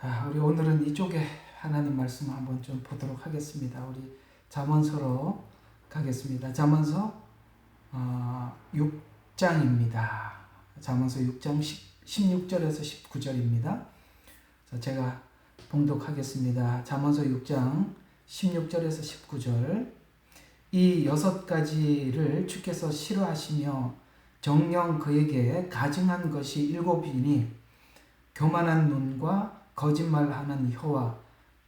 우리 오늘은 이쪽에 하나님 말씀 한번 좀 보도록 하겠습니다. 우리 잠언서로 가겠습니다. 잠언서 6장입니다. 잠언서 6장 16절에서 19절입니다. 제가 봉독하겠습니다. 잠언서 6장 16절에서 19절. 이 6가지를 주께서 싫어하시며 정녕 그에게 가증한 것이 7이니 교만한 눈과 거짓말하는 혀와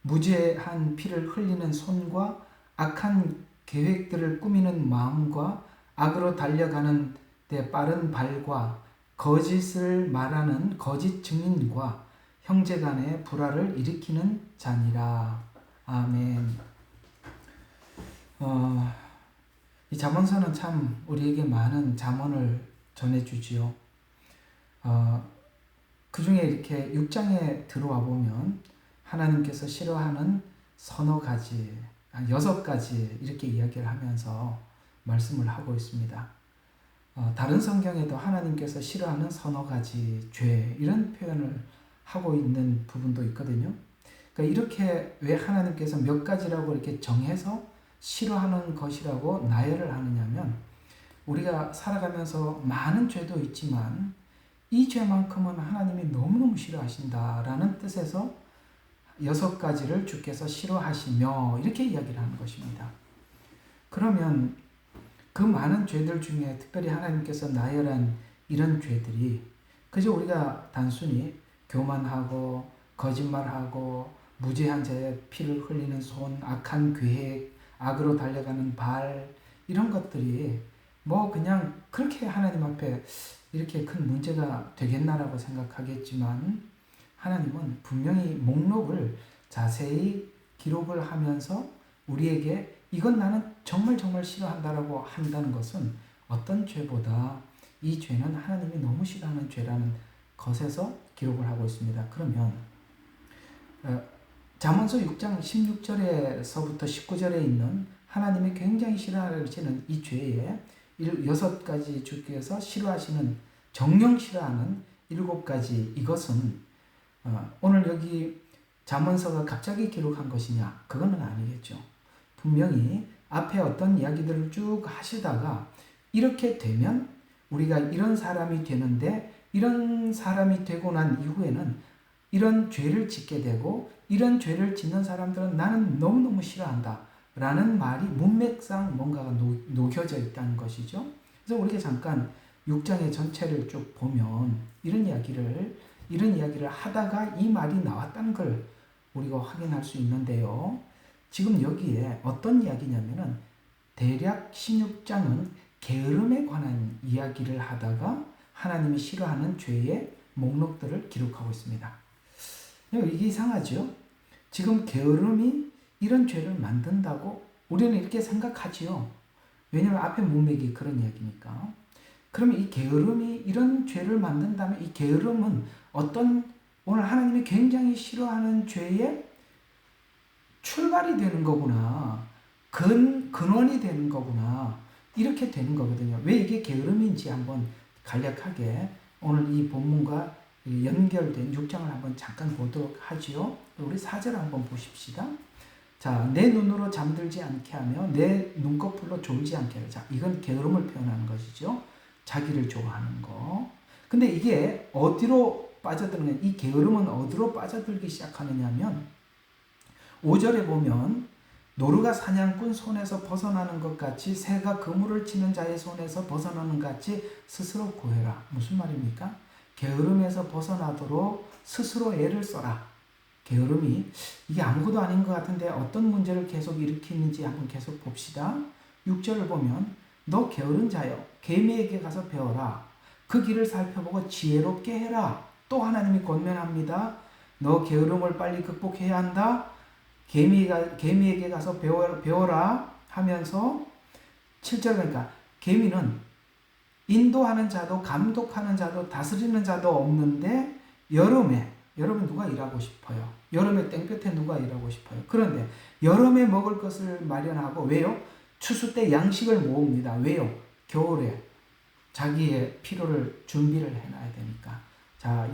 무죄한 피를 흘리는 손과 악한 계획들을 꾸미는 마음과 악으로 달려가는 데 빠른 발과 거짓을 말하는 거짓 증인과 형제간의 불화를 일으키는 자니라. 아멘. 이 잠언서는 참 우리에게 많은 잠언을 전해주지요. 그 중에 이렇게 6장에 들어와 보면 하나님께서 싫어하는 서너 가지, 6가지 이렇게 이야기를 하면서 말씀을 하고 있습니다. 다른 성경에도 하나님께서 싫어하는 서너 가지 죄 이런 표현을 하고 있는 부분도 있거든요. 그러니까 이렇게 왜 하나님께서 몇 가지라고 이렇게 정해서 싫어하는 것이라고 나열을 하느냐면 우리가 살아가면서 많은 죄도 있지만 이 죄만큼은 하나님이 너무너무 싫어하신다라는 뜻에서 6가지를 주께서 싫어하시며 이렇게 이야기를 하는 것입니다. 그러면 그 많은 죄들 중에 특별히 하나님께서 나열한 이런 죄들이 그저 우리가 단순히 교만하고 거짓말하고 무죄한 자의 피를 흘리는 손, 악한 계획, 악으로 달려가는 발 이런 것들이 뭐 그냥 그렇게 하나님 앞에 이렇게 큰 문제가 되겠나라고 생각하겠지만 하나님은 분명히 목록을 자세히 기록을 하면서 우리에게 이건 나는 정말 싫어한다라고 한다는 것은 어떤 죄보다 이 죄는 하나님이 너무 싫어하는 죄라는 것에서 기록을 하고 있습니다. 그러면 잠언서 6장 16절에서부터 19절에 있는 하나님이 굉장히 싫어하시는 이 죄에 6가지 주께서 싫어하시는 정령 싫어하는 7가지 이것은 오늘 여기 잠언서가 갑자기 기록한 것이냐? 그거는 아니겠죠. 분명히 앞에 어떤 이야기들을 쭉 하시다가 이렇게 되면 우리가 이런 사람이 되는데 이런 사람이 되고 난 이후에는 이런 죄를 짓게 되고 이런 죄를 짓는 사람들은 나는 너무너무 싫어한다 라는 말이 문맥상 뭔가가 녹여져 있다는 것이죠. 그래서 우리가 잠깐 6장의 전체를 쭉 보면 이런 이야기를 하다가 이 말이 나왔다는 걸 우리가 확인할 수 있는데요. 지금 여기에 어떤 이야기냐면은 대략 16장은 게으름에 관한 이야기를 하다가 하나님이 싫어하는 죄의 목록들을 기록하고 있습니다. 이게 이상하죠? 지금 게으름이 이런 죄를 만든다고 우리는 이렇게 생각하지요. 왜냐하면 앞에 문맥이 그런 이야기니까. 그러면 이 게으름이 이런 죄를 만든다면 이 게으름은 오늘 하나님이 굉장히 싫어하는 죄의 출발이 되는 거구나. 근원이 되는 거구나. 이렇게 되는 거거든요. 왜 이게 게으름인지 한번 간략하게 오늘 이 본문과 연결된 6장을 한번 잠깐 보도록 하지요. 우리 4절 한번 보십시다. 자, 내 눈으로 잠들지 않게 하며 내 눈꺼풀로 졸지 않게 하라. 자, 이건 게으름을 표현하는 것이죠. 자기를 좋아하는 거. 근데 이게 어디로 빠져드느냐? 이 게으름은 어디로 빠져들기 시작하느냐 하면 5절에 보면 노루가 사냥꾼 손에서 벗어나는 것 같이 새가 그물을 치는 자의 손에서 벗어나는 것 같이 스스로 구해라. 무슨 말입니까? 게으름에서 벗어나도록 스스로 애를 써라. 게으름이 이게 아무것도 아닌 것 같은데 어떤 문제를 계속 일으키는지 한번 계속 봅시다. 6절을 보면 너 게으른 자여 개미에게 가서 배워라. 그 길을 살펴보고 지혜롭게 해라. 또 하나님이 권면합니다. 너 게으름을 빨리 극복해야 한다. 개미에게 가서 배워라 하면서 7절 그러니까 개미는 인도하는 자도 감독하는 자도 다스리는 자도 없는데 여름에 누가 일하고 싶어요? 여름에 땡볕에 누가 일하고 싶어요? 그런데 여름에 먹을 것을 마련하고 왜요? 추수 때 양식을 모읍니다. 왜요? 겨울에 자기의 필요를 준비를 해놔야 되니까. 자,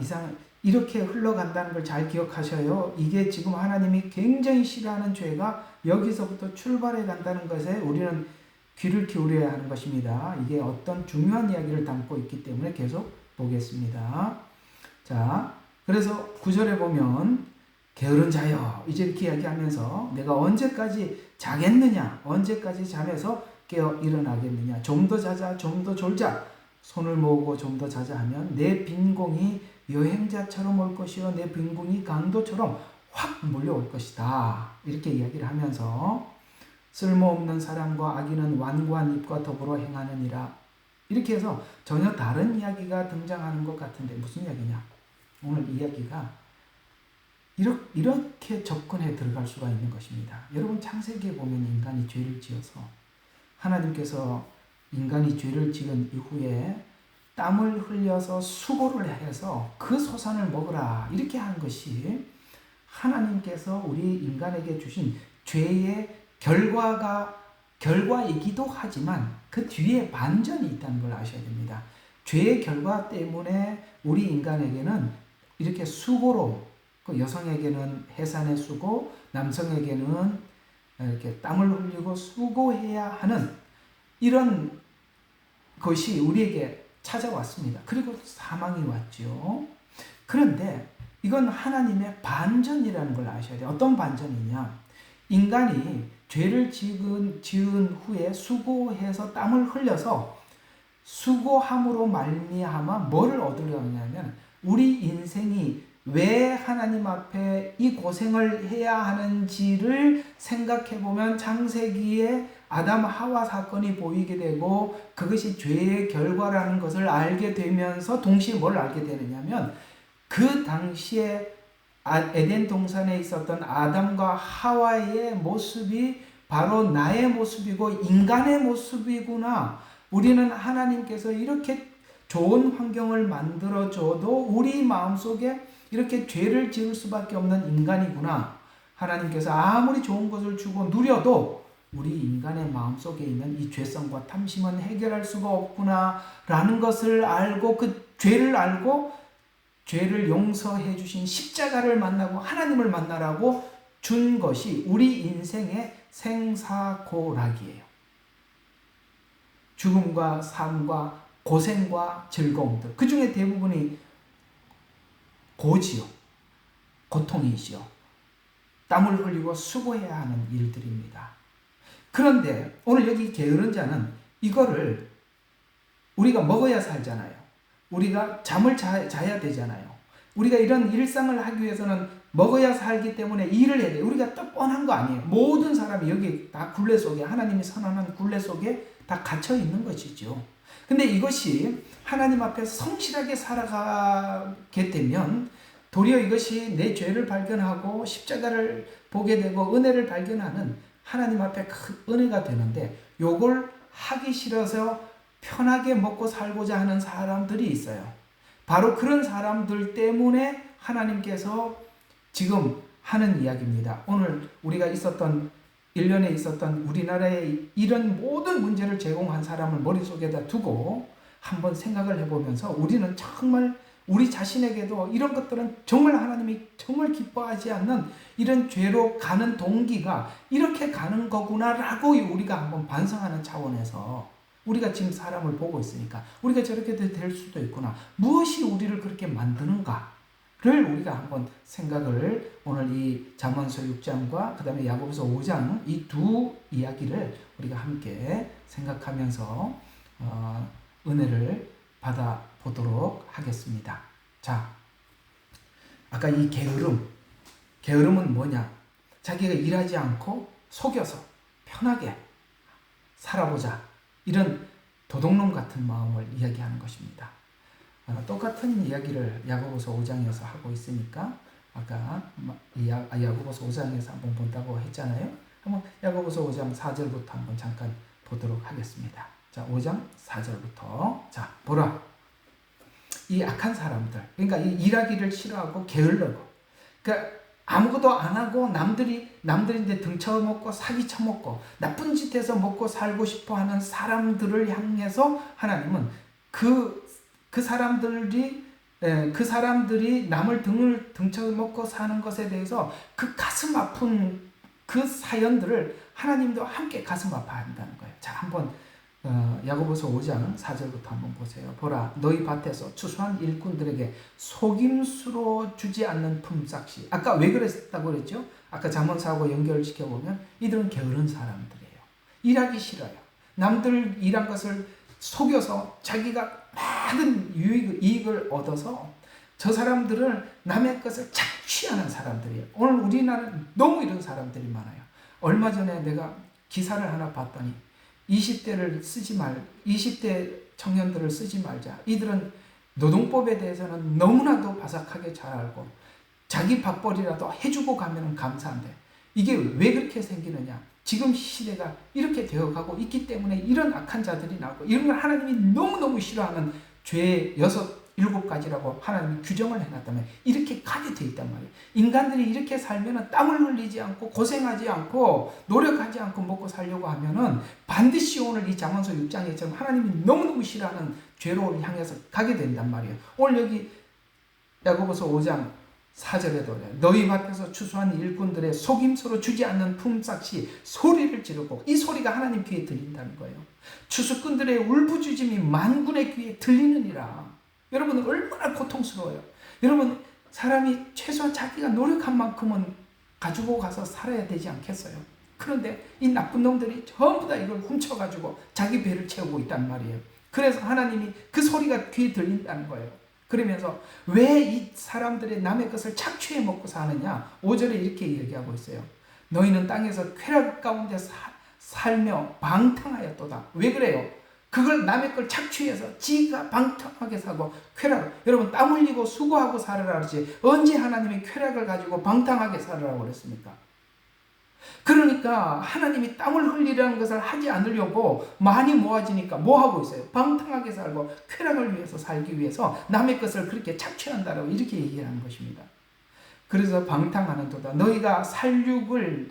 이렇게 흘러간다는 걸 잘 기억하셔요. 이게 지금 하나님이 굉장히 싫어하는 죄가 여기서부터 출발해 간다는 것에 우리는 귀를 기울여야 하는 것입니다. 이게 어떤 중요한 이야기를 담고 있기 때문에 계속 보겠습니다. 자, 그래서 9절에 보면 게으른 자여, 이제 이렇게 이야기하면서 내가 언제까지 자겠느냐, 언제까지 잠에서 깨어 일어나겠느냐, 좀 더 자자, 좀 더 졸자, 손을 모으고 좀 더 자자 하면 내 빈공이 여행자처럼 올 것이요 내 빈공이 강도처럼 확 몰려올 것이다. 이렇게 이야기를 하면서 쓸모없는 사람과 악인은 완고한 입과 더불어 행하느니라. 이렇게 해서 전혀 다른 이야기가 등장하는 것 같은데 무슨 이야기냐? 오늘 이야기가 이렇게 접근해 들어갈 수가 있는 것입니다. 여러분 창세기에 보면 인간이 죄를 지어서 하나님께서 인간이 죄를 지은 이후에 땀을 흘려서 수고를 해서 그 소산을 먹으라 이렇게 한 것이 하나님께서 우리 인간에게 주신 죄의 결과이기도 하지만 그 뒤에 반전이 있다는 걸 아셔야 됩니다. 죄의 결과 때문에 우리 인간에게는 이렇게 수고로, 그 여성에게는 해산의 수고, 남성에게는 이렇게 땀을 흘리고 수고해야 하는 이런 것이 우리에게 찾아왔습니다. 그리고 사망이 왔죠. 그런데 이건 하나님의 반전이라는 걸 아셔야 돼요. 어떤 반전이냐? 인간이 죄를 지은 후에 수고해서 땀을 흘려서 수고함으로 말미암아 뭐를 얻으려냐면 우리 인생이 왜 하나님 앞에 이 고생을 해야 하는지를 생각해 보면 창세기에 아담 하와 사건이 보이게 되고 그것이 죄의 결과라는 것을 알게 되면서 동시에 뭘 알게 되느냐면 그 당시에 에덴 동산에 있었던 아담과 하와의 모습이 바로 나의 모습이고 인간의 모습이구나. 우리는 하나님께서 이렇게 좋은 환경을 만들어줘도 우리 마음속에 이렇게 죄를 지을 수밖에 없는 인간이구나. 하나님께서 아무리 좋은 것을 주고 누려도 우리 인간의 마음속에 있는 이 죄성과 탐심은 해결할 수가 없구나 라는 것을 알고 그 죄를 알고 죄를 용서해 주신 십자가를 만나고 하나님을 만나라고 준 것이 우리 인생의 생사고락이에요. 죽음과 삶과 고생과 즐거움들, 그 중에 대부분이 고지요, 고통이지요. 땀을 흘리고 수고해야 하는 일들입니다. 그런데 오늘 여기 게으른 자는 이거를 우리가 먹어야 살잖아요. 우리가 잠을 자야 되잖아요. 우리가 이런 일상을 하기 위해서는 먹어야 살기 때문에 일을 해야 돼요. 우리가 또 뻔한 거 아니에요. 모든 사람이 여기 다 굴레 속에, 하나님이 선언한 굴레 속에 다 갇혀 있는 것이죠. 근데 이것이 하나님 앞에 성실하게 살아가게 되면 도리어 이것이 내 죄를 발견하고 십자가를 보게 되고 은혜를 발견하는 하나님 앞에 큰 은혜가 되는데 요걸 하기 싫어서 편하게 먹고 살고자 하는 사람들이 있어요. 바로 그런 사람들 때문에 하나님께서 지금 하는 이야기입니다. 오늘 우리가 있었던 1년에 있었던 우리나라의 이런 모든 문제를 제공한 사람을 머릿속에다 두고 한번 생각을 해보면서 우리는 정말 우리 자신에게도 이런 것들은 정말 하나님이 정말 기뻐하지 않는 이런 죄로 가는 동기가 이렇게 가는 거구나라고 우리가 한번 반성하는 차원에서 우리가 지금 사람을 보고 있으니까 우리가 저렇게 될 수도 있구나. 무엇이 우리를 그렇게 만드는가를 우리가 한번 생각을 오늘 이 잠언서 6장과 그 다음에 야고보서 5장 이 두 이야기를 우리가 함께 생각하면서 은혜를 받아보도록 하겠습니다. 자, 아까 이 게으름은 뭐냐? 자기가 일하지 않고 속여서 편하게 살아보자. 이런 도둑놈 같은 마음을 이야기하는 것입니다. 똑같은 이야기를 야고보서 5장에서 하고 있으니까 아까 야고보서 5장에서 한번 본다고 했잖아요. 한번 야고보서 5장 4절부터 한번 잠깐 보도록 하겠습니다. 자, 5장 4절부터 자, 보라. 이 악한 사람들, 그러니까 이 일하기를 싫어하고 게을르고, 그러니까 아무것도 안 하고 남들인데 등쳐먹고 사기 쳐먹고 나쁜 짓 해서 먹고 살고 싶어 하는 사람들을 향해서 하나님은 그 사람들이 그 사람들이 남을 등쳐먹고 사는 것에 대해서 그 가슴 아픈 그 사연들을 하나님도 함께 가슴 아파한다는 거예요. 자, 한번 야고보서 5장 4절부터 한번 보세요. 보라, 너희 밭에서 추수한 일꾼들에게 속임수로 주지 않는 품삯이. 아까 왜 그랬다고 그랬죠? 아까 잠언사하고 연결시켜보면 이들은 게으른 사람들이에요. 일하기 싫어요. 남들 일한 것을 속여서 자기가 많은 이익을 얻어서 저 사람들은 남의 것을 착취하는 사람들이에요. 오늘 우리나라는 너무 이런 사람들이 많아요. 얼마 전에 내가 기사를 하나 봤더니 20대 청년들을 쓰지 말자. 이들은 노동법에 대해서는 너무나도 바삭하게 잘 알고 자기 밥벌이라도 해주고 가면 감사한데 이게 왜 그렇게 생기느냐. 지금 시대가 이렇게 되어가고 있기 때문에 이런 악한 자들이 나오고 이런 걸 하나님이 너무너무 싫어하는 죄의 7가지라고 하나님이 규정을 해놨다면 이렇게 가게 돼 있단 말이에요. 인간들이 이렇게 살면 땀을 흘리지 않고 고생하지 않고 노력하지 않고 먹고 살려고 하면은 반드시 오늘 이 잠언서 6장에처럼 하나님이 너무너무 싫어하는 죄로 향해서 가게 된단 말이에요. 오늘 여기 야고보서 5장 4절에도 너희 밭에서 추수한 일꾼들의 속임수로 주지 않는 품삯이 소리를 지르고 이 소리가 하나님 귀에 들린다는 거예요. 추수꾼들의 울부짖음이 만군의 귀에 들리느니라. 여러분 얼마나 고통스러워요. 여러분 사람이 최소한 자기가 노력한 만큼은 가지고 가서 살아야 되지 않겠어요? 그런데 이 나쁜 놈들이 전부 다 이걸 훔쳐가지고 자기 배를 채우고 있단 말이에요. 그래서 하나님이 그 소리가 귀에 들린다는 거예요. 그러면서 왜 이 사람들의 남의 것을 착취해 먹고 사느냐? 5절에 이렇게 얘기하고 있어요. 너희는 땅에서 쾌락 가운데 살며 방탕하였도다. 왜 그래요? 그걸 남의 걸 착취해서 지가 방탕하게 사고 쾌락. 여러분 땀 흘리고 수고하고 살으라 그러지 언제 하나님이 쾌락을 가지고 방탕하게 살으라고 그랬습니까? 그러니까 하나님이 땀을 흘리라는 것을 하지 않으려고 많이 모아지니까 뭐 하고 있어요? 방탕하게 살고 쾌락을 위해서 살기 위해서 남의 것을 그렇게 착취한다라고 이렇게 얘기하는 것입니다. 그래서 방탕하는도다. 너희가 살육의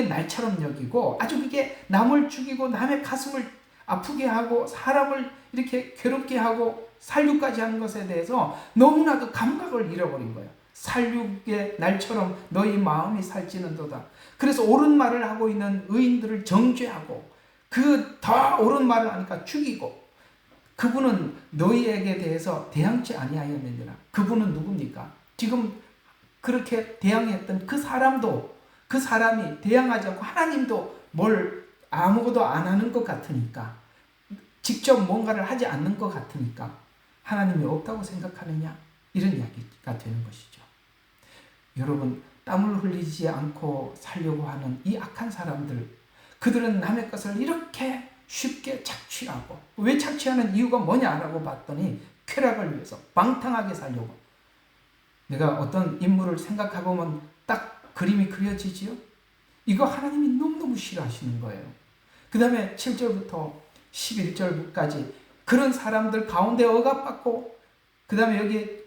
날처럼 여기고 아주 그게 남을 죽이고 남의 가슴을 아프게 하고 사람을 이렇게 괴롭게 하고 살육까지 하는 것에 대해서 너무나도 감각을 잃어버린 거예요. 살육의 날처럼 너희 마음이 살찌는도다. 그래서 옳은 말을 하고 있는 의인들을 정죄하고 그 더 옳은 말을 하니까 죽이고 그분은 너희에게 대해서 대항치 아니하였느니라. 그분은 누굽니까? 지금 그렇게 대항했던 그 사람이 대항하지 않고 하나님도 뭘 아무것도 안 하는 것 같으니까 직접 뭔가를 하지 않는 것 같으니까 하나님이 없다고 생각하느냐? 이런 이야기가 되는 것이죠. 여러분 땀을 흘리지 않고 살려고 하는 이 악한 사람들 그들은 남의 것을 이렇게 쉽게 착취하고 왜 착취하는 이유가 뭐냐라고 봤더니 쾌락을 위해서 방탕하게 살려고 내가 어떤 인물을 생각해보면 딱 그림이 그려지지요. 이거 하나님이 너무너무 싫어하시는 거예요. 그 다음에 7절부터 11절까지 그런 사람들 가운데 억압받고 그 다음에 여기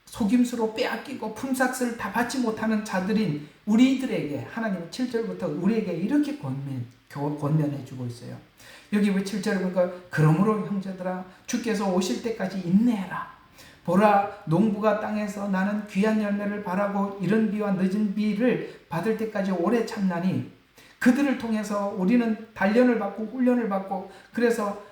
속임수로 빼앗기고 품삯을 다 받지 못하는 자들인 우리들에게 하나님은 7절부터 우리에게 이렇게 권면해 주고 있어요. 여기 왜 7절에 보니까 그러므로 형제들아 주께서 오실 때까지 인내해라. 보라 농부가 땅에서 나는 귀한 열매를 바라고 이른 비와 늦은 비를 받을 때까지 오래 참나니 그들을 통해서 우리는 단련을 받고 훈련을 받고 그래서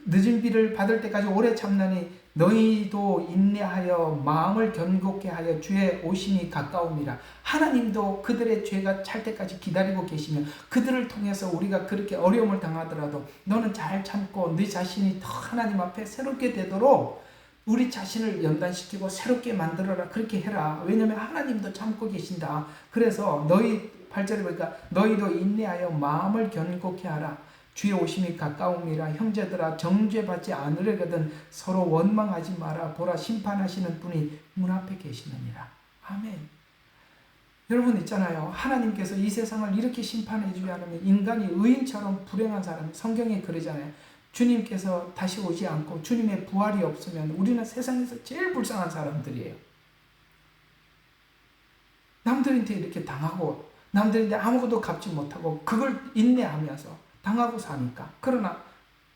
늦은 비를 받을 때까지 오래 참나니 너희도 인내하여 마음을 견고케 하여 주의 오심이 가까움이라. 하나님도 그들의 죄가 찰 때까지 기다리고 계시며 그들을 통해서 우리가 그렇게 어려움을 당하더라도 너는 잘 참고 네 자신이 더 하나님 앞에 새롭게 되도록 우리 자신을 연단시키고 새롭게 만들어라. 그렇게 해라. 왜냐하면 하나님도 참고 계신다. 그래서 너희 8절에 보니까 너희도 인내하여 마음을 견고케 하라. 주의 오심이 가까움이라. 형제들아 정죄받지 않으려거든 서로 원망하지 마라. 보라 심판하시는 분이 문 앞에 계시느니라. 아멘. 여러분 있잖아요. 하나님께서 이 세상을 이렇게 심판해 주지 않으면 인간이 의인처럼 불행한 사람 성경에 그러잖아요. 주님께서 다시 오지 않고 주님의 부활이 없으면 우리는 세상에서 제일 불쌍한 사람들이에요. 남들한테 이렇게 당하고 남들한테 아무것도 갚지 못하고 그걸 인내하면서 당하고 사니까. 그러나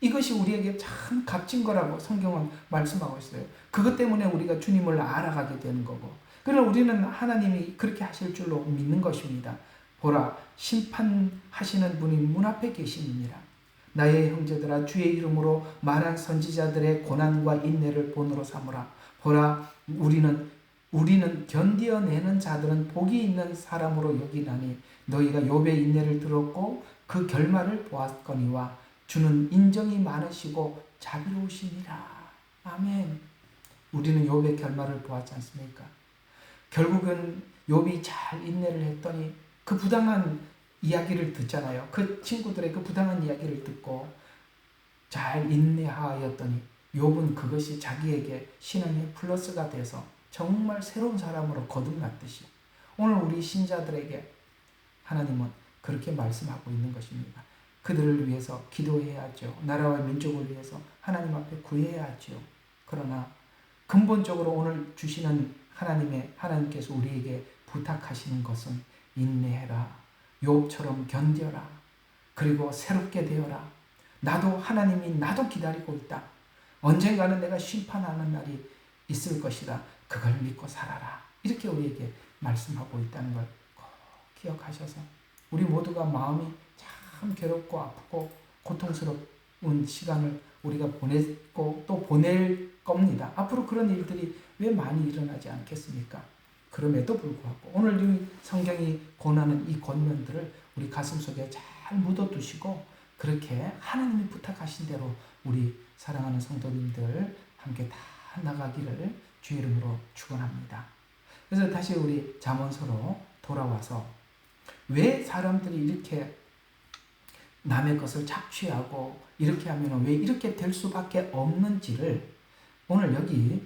이것이 우리에게 참 값진 거라고 성경은 말씀하고 있어요. 그것 때문에 우리가 주님을 알아가게 되는 거고, 그러나 우리는 하나님이 그렇게 하실 줄로 믿는 것입니다. 보라, 심판하시는 분이 문 앞에 계십니다. 나의 형제들아, 주의 이름으로 말한 선지자들의 고난과 인내를 본으로 삼으라. 보라, 우리는 견디어내는 자들은 복이 있는 사람으로 여기나니 너희가 욥의 인내를 들었고 그 결말을 보았거니와 주는 인정이 많으시고 자비로우시니라. 아멘. 우리는 욥의 결말을 보았지 않습니까? 결국은 욥이 잘 인내를 했더니 그 부당한 이야기를 듣잖아요. 그 친구들의 그 부당한 이야기를 듣고 잘 인내하였더니 욥은 그것이 자기에게 신앙의 플러스가 돼서 정말 새로운 사람으로 거듭났듯이 오늘 우리 신자들에게 하나님은 그렇게 말씀하고 있는 것입니다. 그들을 위해서 기도해야죠. 나라와 민족을 위해서 하나님 앞에 구해야죠. 그러나 근본적으로 오늘 주시는 하나님께서 우리에게 부탁하시는 것은 인내해라. 욥처럼 견뎌라. 그리고 새롭게 되어라. 하나님이 나도 기다리고 있다. 언젠가는 내가 심판하는 날이 있을 것이다. 그걸 믿고 살아라. 이렇게 우리에게 말씀하고 있다는 걸 꼭 기억하셔서 우리 모두가 마음이 참 괴롭고 아프고 고통스러운 시간을 우리가 보냈고 또 보낼 겁니다. 앞으로 그런 일들이 왜 많이 일어나지 않겠습니까? 그럼에도 불구하고 오늘 이 성경이 권하는 이 권면들을 우리 가슴속에 잘 묻어두시고 그렇게 하나님이 부탁하신 대로 우리 사랑하는 성도님들 함께 다 나가기를 주의 이름으로 축원합니다. 그래서 다시 우리 잠언서로 돌아와서 왜 사람들이 이렇게 남의 것을 착취하고 이렇게 하면 왜 이렇게 될 수밖에 없는지를 오늘 여기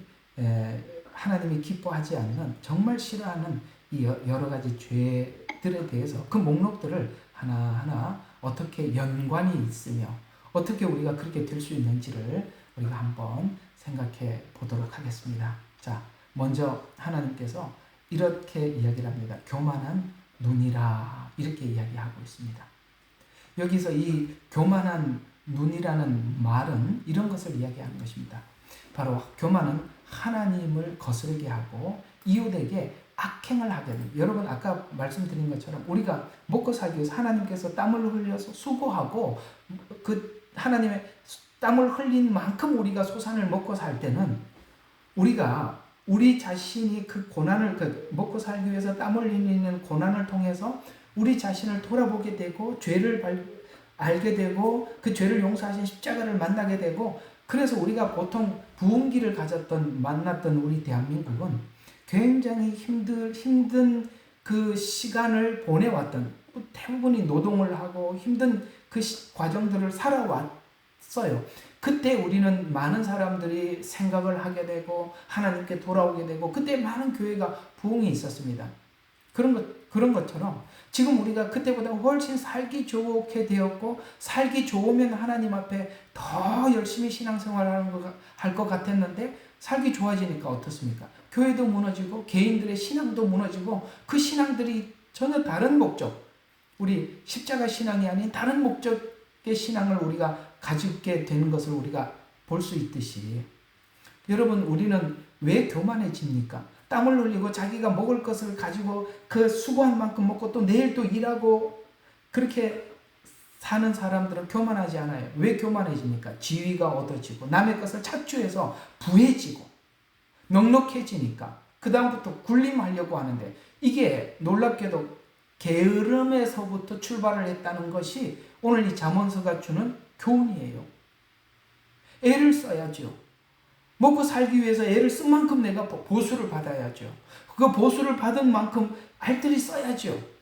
하나님이 기뻐하지 않는 정말 싫어하는 이 여러 가지 죄들에 대해서 그 목록들을 하나하나 어떻게 연관이 있으며 어떻게 우리가 그렇게 될 수 있는지를 우리가 한번 생각해 보도록 하겠습니다. 자, 먼저 하나님께서 이렇게 이야기를 합니다. 교만한 눈이라 이렇게 이야기하고 있습니다. 여기서 이 교만한 눈이라는 말은 이런 것을 이야기하는 것입니다. 바로 교만은 하나님을 거스르게 하고 이웃에게 악행을 하게 됩니다. 여러분 아까 말씀드린 것처럼 우리가 먹고 살기 위해서 하나님께서 땀을 흘려서 수고하고 그 하나님의 땀을 흘린 만큼 우리가 소산을 먹고 살 때는 우리가 우리 자신이 그 고난을 먹고 살기 위해서 땀을 흘리는 고난을 통해서 우리 자신을 돌아보게 되고 죄를 알게 되고 그 죄를 용서하신 십자가를 만나게 되고 그래서 우리가 보통 부흥기를 만났던 우리 대한민국은 굉장히 힘든 그 시간을 보내왔던 대부분이 노동을 하고 힘든 그 과정들을 살아왔어요. 그때 우리는 많은 사람들이 생각을 하게 되고 하나님께 돌아오게 되고 그때 많은 교회가 부흥이 있었습니다. 그런 것처럼 지금 우리가 그때보다 훨씬 살기 좋게 되었고 살기 좋으면 하나님 앞에 더 열심히 신앙생활을 할 것 같았는데 살기 좋아지니까 어떻습니까? 교회도 무너지고 개인들의 신앙도 무너지고 그 신앙들이 전혀 다른 목적, 우리 십자가 신앙이 아닌 다른 목적의 신앙을 우리가 가지게 되는 것을 우리가 볼 수 있듯이 여러분 우리는 왜 교만해집니까? 땀을 흘리고 자기가 먹을 것을 가지고 그 수고한 만큼 먹고 또 내일 또 일하고 그렇게 사는 사람들은 교만하지 않아요. 왜 교만해집니까? 지위가 얻어지고 남의 것을 착취해서 부해지고 넉넉해지니까 그 다음부터 군림하려고 하는데 이게 놀랍게도 게으름에서부터 출발을 했다는 것이 오늘 이 잠언서가 주는 교훈이에요. 애를 써야죠. 먹고 살기 위해서 애를 쓴 만큼 내가 보수를 받아야죠. 그 보수를 받은 만큼 알뜰히 써야죠.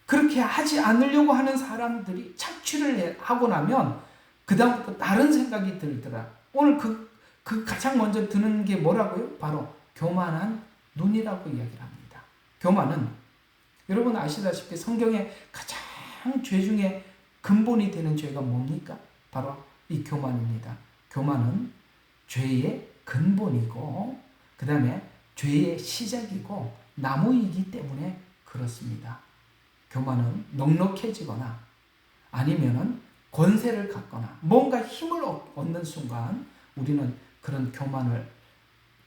그렇게 하지 않으려고 하는 사람들이 착취를 하고 나면 그 다음부터 다른 생각이 들더라. 오늘 그 가장 먼저 드는 게 뭐라고요? 바로 교만한 눈이라고 이야기를 합니다. 교만은 여러분 아시다시피 성경의 가장 죄 중에 근본이 되는 죄가 뭡니까? 바로 이 교만입니다. 교만은 죄의 근본이고 그 다음에 죄의 시작이고 나무이기 때문에 그렇습니다. 교만은 넉넉해지거나 아니면은 권세를 갖거나 뭔가 힘을 얻는 순간 우리는 그런 교만을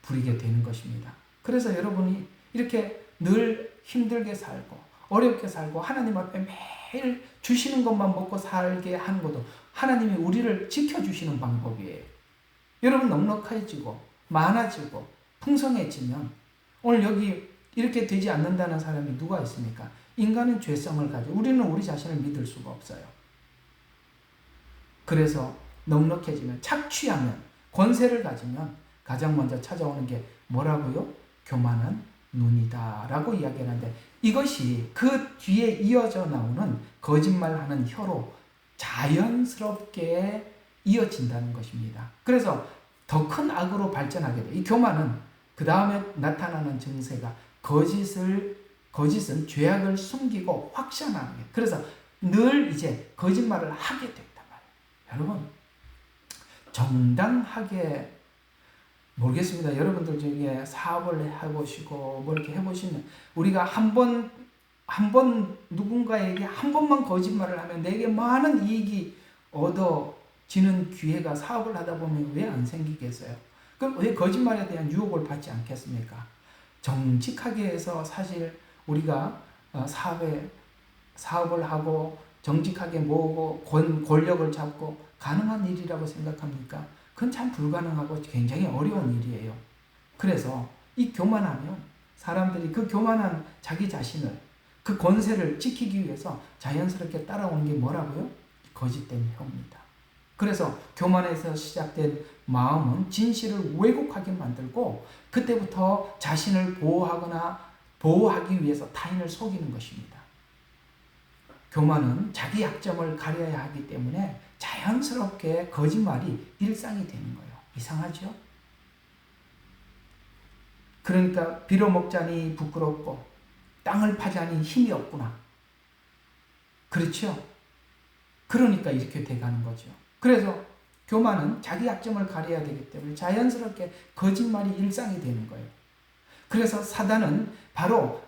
부리게 되는 것입니다. 그래서 여러분이 이렇게 늘 힘들게 살고 어렵게 살고 하나님 앞에 매일 주시는 것만 먹고 살게 하는 것도 하나님이 우리를 지켜주시는 방법이에요. 여러분 넉넉해지고 많아지고 풍성해지면 오늘 여기 이렇게 되지 않는다는 사람이 누가 있습니까? 인간은 죄성을 가지고 우리는 우리 자신을 믿을 수가 없어요. 그래서 넉넉해지면 착취하면 권세를 가지면 가장 먼저 찾아오는 게 뭐라고요? 교만한 눈이다 라고 이야기하는데 이것이 그 뒤에 이어져 나오는 거짓말하는 혀로 자연스럽게 이어진다는 것입니다. 그래서 더 큰 악으로 발전하게 돼요. 이 교만은 그 다음에 나타나는 증세가 거짓은 죄악을 숨기고 확산하는 거예요. 그래서 늘 이제 거짓말을 하게 된단 말이에요. 여러분 정당하게 모르겠습니다. 여러분들 중에 사업을 해보시고 뭐 이렇게 해보시면 우리가 한 번 누군가에게 한 번만 거짓말을 하면 내게 많은 이익이 얻어지는 기회가 사업을 하다 보면 왜 안 생기겠어요? 그럼 왜 거짓말에 대한 유혹을 받지 않겠습니까? 정직하게 해서 사실 우리가 사업을 하고 정직하게 모으고 권력을 잡고 가능한 일이라고 생각합니까? 그건 참 불가능하고 굉장히 어려운 일이에요. 그래서 이 교만하면 사람들이 그 교만한 자기 자신을 그 권세를 지키기 위해서 자연스럽게 따라오는 게 뭐라고요? 거짓된 혀입니다. 그래서 교만에서 시작된 마음은 진실을 왜곡하게 만들고 그때부터 자신을 보호하기 위해서 타인을 속이는 것입니다. 교만은 자기 약점을 가려야 하기 때문에 자연스럽게 거짓말이 일상이 되는 거예요. 이상하죠? 그러니까 빌어먹자니 부끄럽고 땅을 파자니 힘이 없구나. 그렇죠? 그러니까 이렇게 돼가는 거죠. 그래서 교만은 자기 약점을 가려야 되기 때문에 자연스럽게 거짓말이 일상이 되는 거예요. 그래서 사단은 바로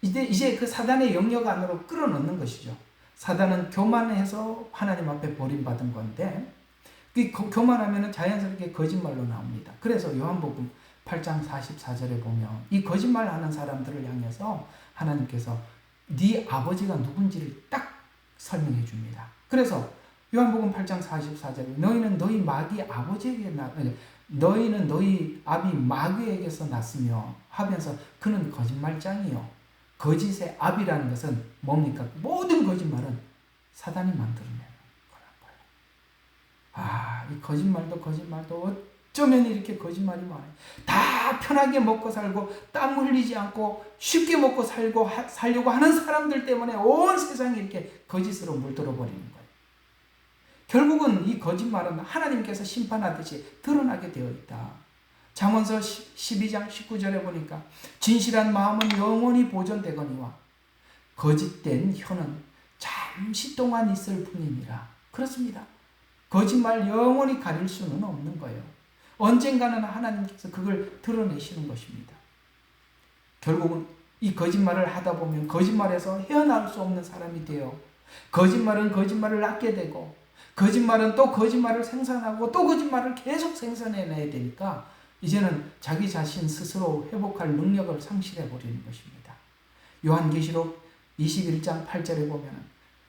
이제 그 사단의 영역 안으로 끌어넣는 것이죠. 사단은 교만해서 하나님 앞에 버림받은 건데 그 교만하면 자연스럽게 거짓말로 나옵니다. 그래서 요한복음 8장 44절에 보면 이 거짓말하는 사람들을 향해서 하나님께서 네 아버지가 누군지를 딱 설명해 줍니다. 그래서 요한복음 8장 44절에 너희는 너희 아비 마귀에게서 났으며 하면서 그는 거짓말장이요. 거짓의 아비라는 것은 뭡니까? 모든 거짓말은 사단이 만들어내는 거란 거예요. 이 거짓말도 어쩌면 이렇게 거짓말이 많아요. 다 편하게 먹고 살고 땀 흘리지 않고 쉽게 먹고 살려고 하는 사람들 때문에 온 세상이 이렇게 거짓으로 물들어 버리는 거예요. 결국은 이 거짓말은 하나님께서 심판하듯이 드러나게 되어 있다. 잠언서 12장 19절에 보니까 진실한 마음은 영원히 보존되거니와 거짓된 혀는 잠시 동안 있을 뿐이니라. 그렇습니다. 거짓말 영원히 가릴 수는 없는 거예요. 언젠가는 하나님께서 그걸 드러내시는 것입니다. 결국은 이 거짓말을 하다 보면 거짓말에서 헤어나올 수 없는 사람이 돼요. 거짓말은 거짓말을 낳게 되고 거짓말은 또 거짓말을 생산하고 또 거짓말을 계속 생산해내야 되니까 이제는 자기 자신 스스로 회복할 능력을 상실해버리는 것입니다. 요한계시록 21장 8절에 보면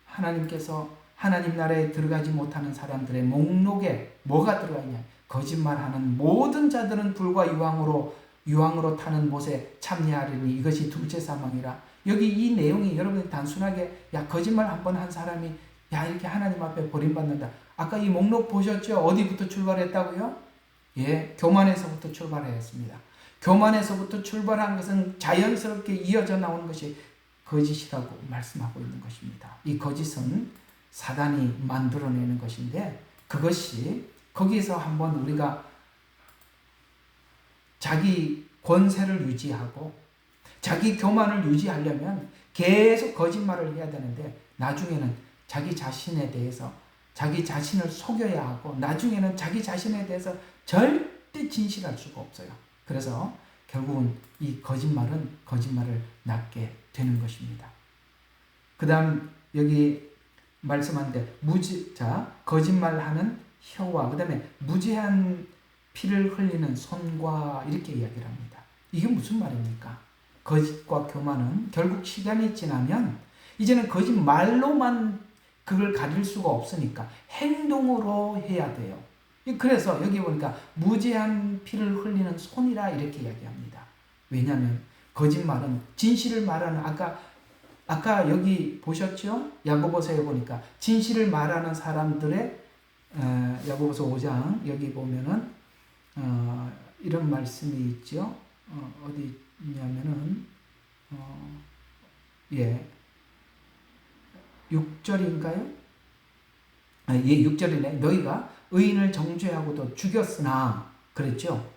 하나님께서 하나님 나라에 들어가지 못하는 사람들의 목록에 뭐가 들어가 있냐? 거짓말하는 모든 자들은 불과 유황으로 타는 못에 참여하리니 이것이 둘째 사망이라. 여기 이 내용이 여러분이 단순하게 거짓말 한 번 한 사람이 이렇게 하나님 앞에 버림받는다. 아까 이 목록 보셨죠? 어디부터 출발했다고요? 교만에서부터 출발했습니다. 교만에서부터 출발한 것은 자연스럽게 이어져 나오는 것이 거짓이라고 말씀하고 있는 것입니다. 이 거짓은 사단이 만들어내는 것인데 그것이 거기서 한번 우리가 자기 권세를 유지하고 자기 교만을 유지하려면 계속 거짓말을 해야 되는데 나중에는 자기 자신에 대해서 자기 자신을 속여야 하고 나중에는 자기 자신에 대해서 절대 진실할 수가 없어요. 그래서 결국은 이 거짓말은 거짓말을 낳게 되는 것입니다. 그 다음 여기 말씀한데 거짓말하는 혀와 그다음에 무죄한 피를 흘리는 손과 이렇게 이야기를 합니다. 이게 무슨 말입니까? 거짓과 교만은 결국 시간이 지나면 이제는 거짓말로만 그걸 가릴 수가 없으니까 행동으로 해야 돼요. 그래서 여기 보니까 무죄한 피를 흘리는 손이라 이렇게 이야기합니다. 왜냐하면 거짓말은 진실을 말하는 아까 여기 보셨죠? 야고보서에 보니까 진실을 말하는 사람들의 야고보서 5장 여기 보면은 이런 말씀이 있죠. 어디 있냐면은 6절인가요? 예, 6절이네. 너희가 의인을 정죄하고도 죽였으나 그랬죠.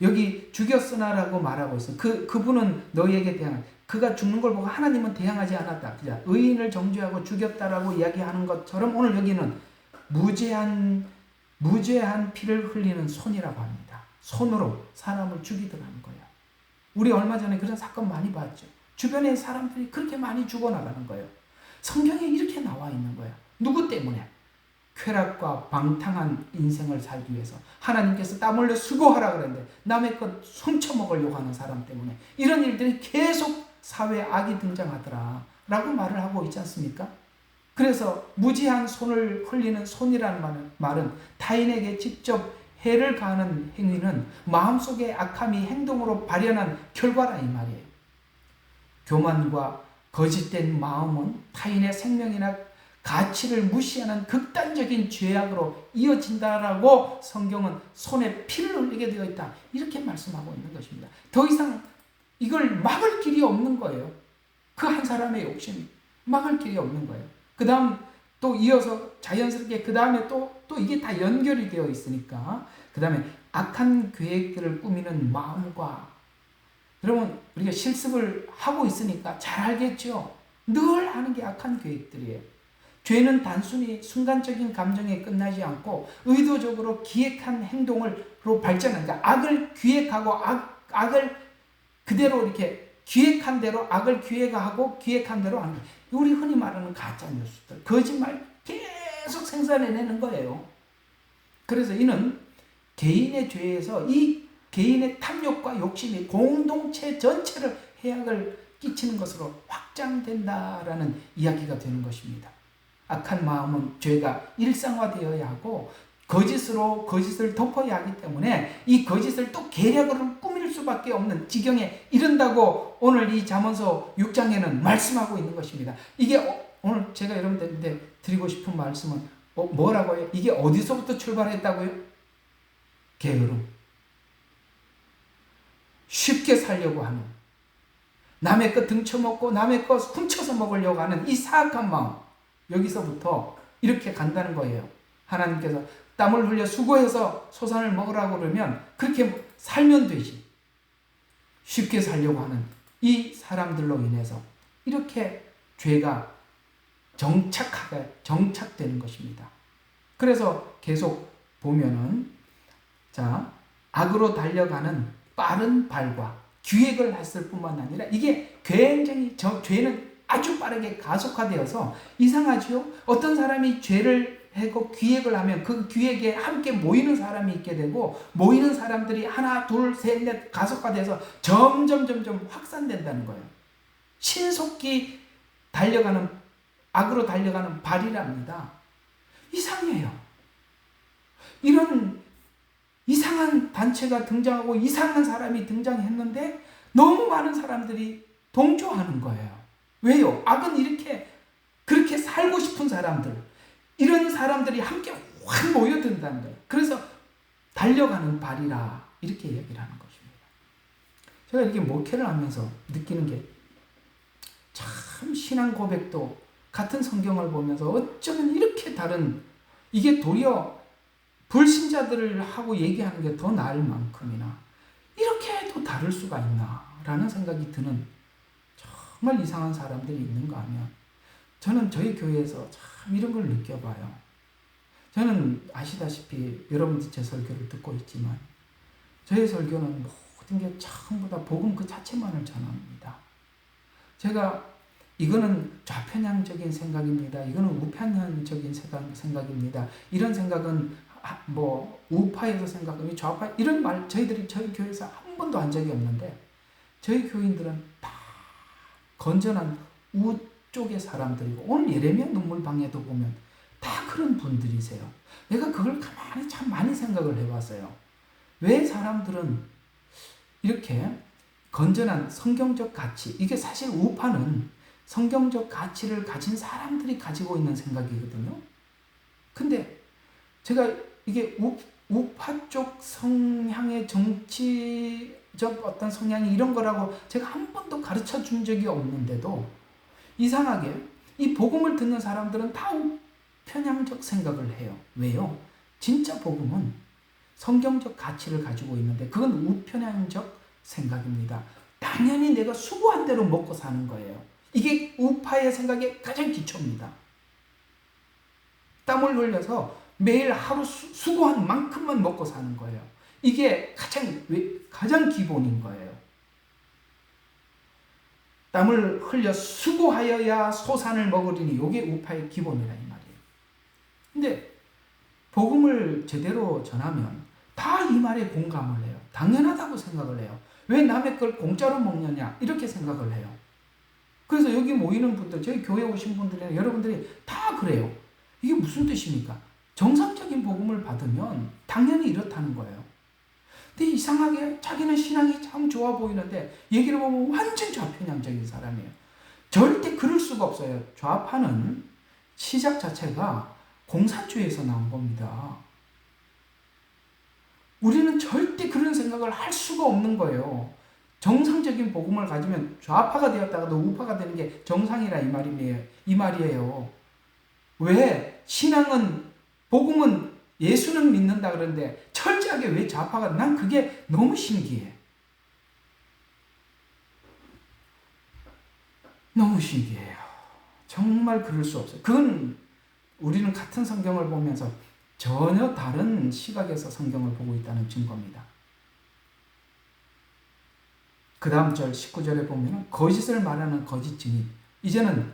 여기 죽였으나라고 말하고 있어요. 그분은 너희에게 대항 그가 죽는 걸 보고 하나님은 대항하지 않았다. 그죠? 의인을 정죄하고 죽였다라고 이야기하는 것처럼 오늘 여기는 무죄한 피를 흘리는 손이라고 합니다. 손으로 사람을 죽이더라는 거예요. 우리 얼마 전에 그런 사건 많이 봤죠. 주변에 사람들이 그렇게 많이 죽어나가는 거예요. 성경에 이렇게 나와 있는 거예요. 누구 때문에? 쾌락과 방탕한 인생을 살기 위해서 하나님께서 땀 흘려 수고하라 그랬는데 남의 것 훔쳐먹으려고 하는 사람 때문에 이런 일들이 계속 사회에 악이 등장하더라 라고 말을 하고 있지 않습니까? 그래서 무지한 손을 흘리는 손이라는 말은 타인에게 직접 해를 가하는 행위는 마음속의 악함이 행동으로 발현한 결과라 이 말이에요. 교만과 거짓된 마음은 타인의 생명이나 가치를 무시하는 극단적인 죄악으로 이어진다라고 성경은 손에 피를 흘리게 되어 있다. 이렇게 말씀하고 있는 것입니다. 더 이상 이걸 막을 길이 없는 거예요. 그 한 사람의 욕심이 막을 길이 없는 거예요. 그 다음 또 이어서 자연스럽게 그 다음에 또 이게 다 연결이 되어 있으니까 그 다음에 악한 계획들을 꾸미는 마음과 여러분 우리가 실습을 하고 있으니까 잘 알겠죠. 늘 하는 게 악한 계획들이에요. 죄는 단순히 순간적인 감정에 끝나지 않고 의도적으로 기획한 행동으로 발전하니까 악을 기획하고 악을 그대로 이렇게 기획한 대로 악을 기획하고 기획한 대로 하는 거예요. 우리 흔히 말하는 가짜 뉴스들, 거짓말 계속 생산해내는 거예요. 그래서 이는 개인의 죄에서 이 개인의 탐욕과 욕심이 공동체 전체를 해악을 끼치는 것으로 확장된다라는 이야기가 되는 것입니다. 악한 마음은 죄가 일상화되어야 하고 거짓을 덮어야 하기 때문에 이 거짓을 또 계략으로 꾸밀 수밖에 없는 지경에 이른다고 오늘 이 잠언서 6장에는 말씀하고 있는 것입니다. 이게 오늘 제가 여러분들한테 드리고 싶은 말씀은 뭐라고요? 이게 어디서부터 출발했다고요? 게으름. 쉽게 살려고 하는 남의 것 등쳐먹고 남의 것 훔쳐서 먹으려고 하는 이 사악한 마음 여기서부터 이렇게 간다는 거예요. 하나님께서 땀을 흘려 수고해서 소산을 먹으라고 그러면 그렇게 살면 되지. 쉽게 살려고 하는 이 사람들로 인해서 이렇게 죄가 정착되는 것입니다. 그래서 계속 보면은 악으로 달려가는 빠른 발과 기획을 했을 뿐만 아니라 이게 굉장히 죄는 아주 빠르게 가속화되어서 이상하죠? 어떤 사람이 죄를 하고 기획을 하면 그 기획에 함께 모이는 사람이 있게 되고 모이는 사람들이 하나, 둘, 셋, 넷 가속화돼서 점점 확산된다는 거예요. 신속히 악으로 달려가는 발이랍니다. 이상해요. 이런 이상한 단체가 등장하고 이상한 사람이 등장했는데 너무 많은 사람들이 동조하는 거예요. 왜요? 악은 그렇게 살고 싶은 사람들, 이런 사람들이 함께 확 모여든다는 거예요. 그래서 달려가는 발이라 이렇게 얘기를 하는 것입니다. 제가 이렇게 목회를 하면서 느끼는 게 참 신앙 고백도 같은 성경을 보면서 어쩌면 이렇게 다른 이게 도리어 불신자들을 하고 얘기하는 게 더 나을 만큼이나 이렇게도 다를 수가 있나라는 생각이 드는 정말 이상한 사람들이 있는가 하면 저는 저희 교회에서 참 이런 걸 느껴봐요. 저는 아시다시피 여러분들 제 설교를 듣고 있지만 저의 설교는 모든 게 전부 다 복음 그 자체만을 전합니다. 제가 이거는 좌편향적인 생각입니다. 이거는 우편향적인 생각입니다. 이런 생각은 뭐 우파에서 생각하면 좌파 이런 말 저희들이 저희 교회에서 한 번도 한 적이 없는데 저희 교인들은 다 건전한 우 쪽의 사람들이고 오늘 예레미야 눈물방에도 보면 다 그런 분들이세요. 내가 그걸 가만히 참 많이 생각을 해봤어요. 왜 사람들은 이렇게 건전한 성경적 가치, 이게 사실 우파는 성경적 가치를 가진 사람들이 가지고 있는 생각이거든요. 근데 제가 이게 우파 쪽 성향의 정치적 어떤 성향이 이런 거라고 제가 한 번도 가르쳐 준 적이 없는데도 이상하게 이 복음을 듣는 사람들은 다 우편향적 생각을 해요. 왜요? 진짜 복음은 성경적 가치를 가지고 있는데 그건 우편향적 생각입니다. 당연히 내가 수고한 대로 먹고 사는 거예요. 이게 우파의 생각의 가장 기초입니다. 땀을 흘려서 매일 하루 수고한 만큼만 먹고 사는 거예요. 이게 가장 기본인 거예요. 땀을 흘려 수고하여야 소산을 먹으리니 이게 우파의 기본이라 이 말이에요. 근데 복음을 제대로 전하면 다 이 말에 공감을 해요. 당연하다고 생각을 해요. 왜 남의 걸 공짜로 먹느냐 이렇게 생각을 해요. 그래서 여기 모이는 분들, 저희 교회 오신 분들이나 여러분들이 다 그래요. 이게 무슨 뜻입니까? 정상적인 복음을 받으면 당연히 이렇다는 거예요. 근데 이상하게 자기는 신앙이 참 좋아 보이는데 얘기를 보면 완전 좌편향적인 사람이에요. 절대 그럴 수가 없어요. 좌파는 시작 자체가 공산주의에서 나온 겁니다. 우리는 절대 그런 생각을 할 수가 없는 거예요. 정상적인 복음을 가지면 좌파가 되었다가도 우파가 되는 게 정상이라 이 말이에요. 왜? 신앙은, 복음은 예수는 믿는다 그러는데 철저하게 왜 좌파가, 난 그게 너무 신기해. 너무 신기해요. 정말 그럴 수 없어요. 그건 우리는 같은 성경을 보면서 전혀 다른 시각에서 성경을 보고 있다는 증거입니다. 그 다음 절 19절에 보면 거짓을 말하는 거짓 증인. 이제는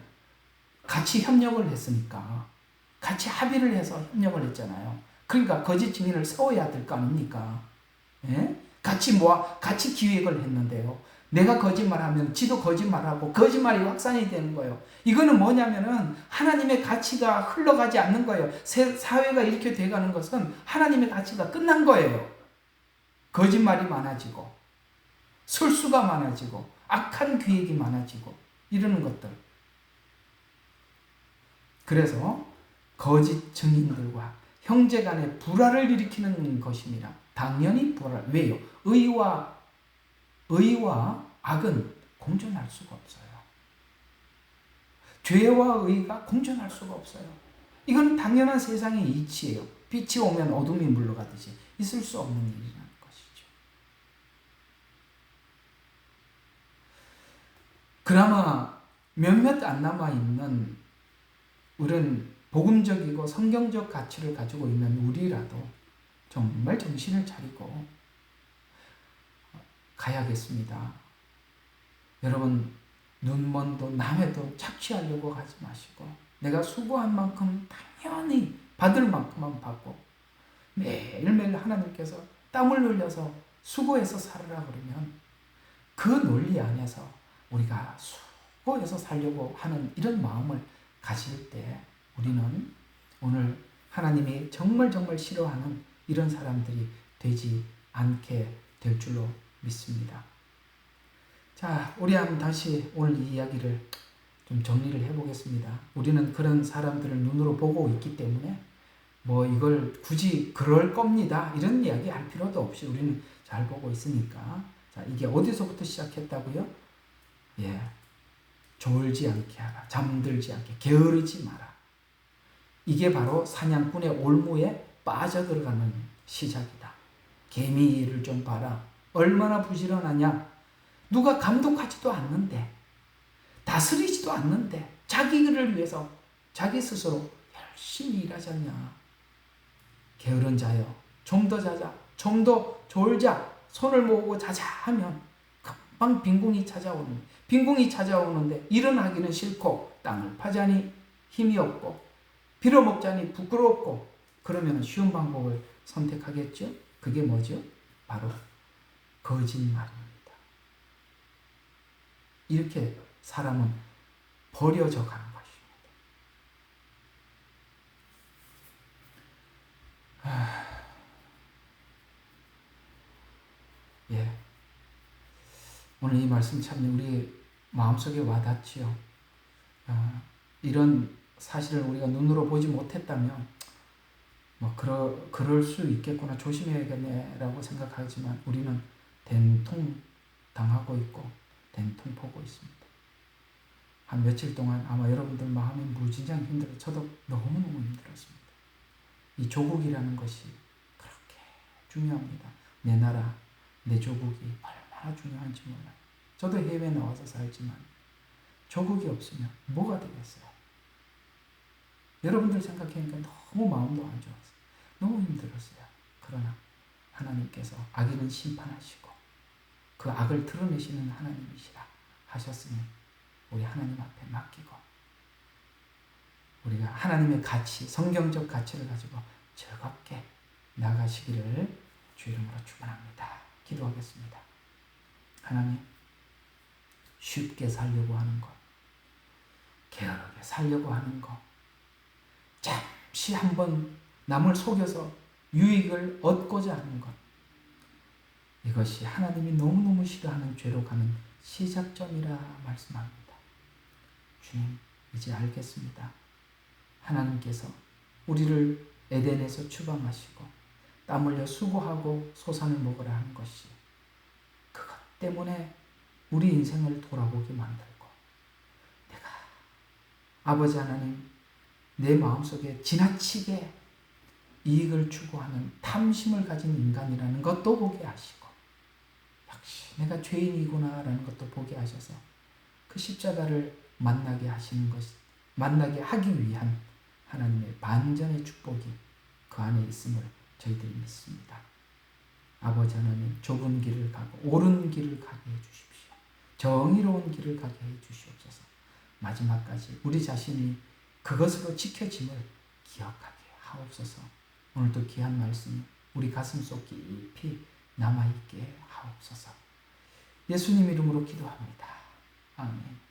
같이 협력을 했으니까 같이 합의를 해서 협력을 했잖아요. 그러니까 거짓 증인을 세워야 될 거 아닙니까? 예? 같이 기획을 했는데요. 내가 거짓말하면 지도 거짓말하고 거짓말이 확산이 되는 거예요. 이거는 뭐냐면은 하나님의 가치가 흘러가지 않는 거예요. 사회가 이렇게 돼가는 것은 하나님의 가치가 끝난 거예요. 거짓말이 많아지고 설수가 많아지고 악한 기획이 많아지고 이러는 것들. 그래서 거짓 증인들과 형제 간의 불화를 일으키는 것입니다. 당연히 불화. 왜요? 의와 악은 공존할 수가 없어요. 죄와 의가 공존할 수가 없어요. 이건 당연한 세상의 이치예요. 빛이 오면 어둠이 물러가듯이 있을 수 없는 일이라는 것이죠. 그나마 몇몇 안 남아있는 우리는 복음적이고 성경적 가치를 가지고 있는 우리라도 정말 정신을 차리고 가야겠습니다. 여러분, 눈먼도 남의도 착취하려고 하지 마시고 내가 수고한 만큼 당연히 받을 만큼만 받고 매일매일 하나님께서 땀을 흘려서 수고해서 살으라 그러면 그 논리 안에서 우리가 수고해서 살려고 하는 이런 마음을 가질 때 우리는 오늘 하나님이 정말 싫어하는 이런 사람들이 되지 않게 될 줄로 믿습니다. 자, 우리 한번 다시 오늘 이 이야기를 좀 정리를 해보겠습니다. 우리는 그런 사람들을 눈으로 보고 있기 때문에 뭐 이걸 굳이 그럴 겁니다 이런 이야기 할 필요도 없이 우리는 잘 보고 있으니까. 자, 이게 어디서부터 시작했다고요? 예, 졸지 않게 하라, 잠들지 않게, 게으르지 마라. 이게 바로 사냥꾼의 올무에 빠져들어가는 시작이다. 개미를 좀 봐라. 얼마나 부지런하냐. 누가 감독하지도 않는데, 다스리지도 않는데 자기를 위해서 자기 스스로 열심히 일하지 않냐. 게으른 자여, 좀 더 자자, 좀 더 졸자, 손을 모으고 자자 하면 금방 빈궁이 찾아오는, 빈궁이 찾아오는데 일어나기는 싫고 땅을 파자니 힘이 없고 빌어먹자니 부끄럽고 그러면 쉬운 방법을 선택하겠죠? 그게 뭐죠? 바로 거짓말입니다. 이렇게 사람은 버려져 가는 것입니다. 예. 오늘 이 말씀 참 우리 마음속에 와닿지요. 이런 사실을 우리가 눈으로 보지 못했다면 그럴 수 있겠구나, 조심해야겠네라고 생각하지만 우리는 된통 당하고 있고 된통 보고 있습니다. 한 며칠 동안 아마 여러분들 마음이 무진장 힘들어, 저도 너무너무 힘들었습니다. 이 조국이라는 것이 그렇게 중요합니다. 내 나라, 내 조국이 얼마나 중요한지 몰라요. 저도 해외에 나와서 살지만 조국이 없으면 뭐가 되겠어요? 여러분들 생각하니까 너무 마음도 안 좋았어요. 너무 힘들었어요. 그러나 하나님께서 악인은 심판하시고 그 악을 드러내시는 하나님이시라 하셨으니 우리 하나님 앞에 맡기고 우리가 하나님의 가치, 성경적 가치를 가지고 즐겁게 나가시기를 주 이름으로 축원합니다. 기도하겠습니다. 하나님, 쉽게 살려고 하는 것, 게으르게 살려고 하는 것, 잠시 한번 남을 속여서 유익을 얻고자 하는 것, 이것이 하나님이 너무너무 싫어하는 죄로 가는 시작점이라 말씀합니다. 주님, 이제 알겠습니다. 하나님께서 우리를 에덴에서 추방하시고 땀 흘려 수고하고 소산을 먹으라 하는 것이 그것 때문에 우리 인생을 돌아보게 만들고 내가 아버지 하나님 내 마음속에 지나치게 이익을 추구하는 탐심을 가진 인간이라는 것도 보게 하시고 역시 내가 죄인이구나라는 것도 보게 하셔서 그 십자가를 만나게 하시는 것, 만나게 하기 위한 하나님의 반전의 축복이 그 안에 있음을 저희들이 믿습니다. 아버지 하나님, 좁은 길을 가고 옳은 길을 가게 해주십시오. 정의로운 길을 가게 해주시옵소서. 마지막까지 우리 자신이 그것으로 지켜짐을 기억하게 하옵소서. 오늘도 귀한 말씀 우리 가슴속 깊이 남아있게 하옵소서. 예수님 이름으로 기도합니다. 아멘.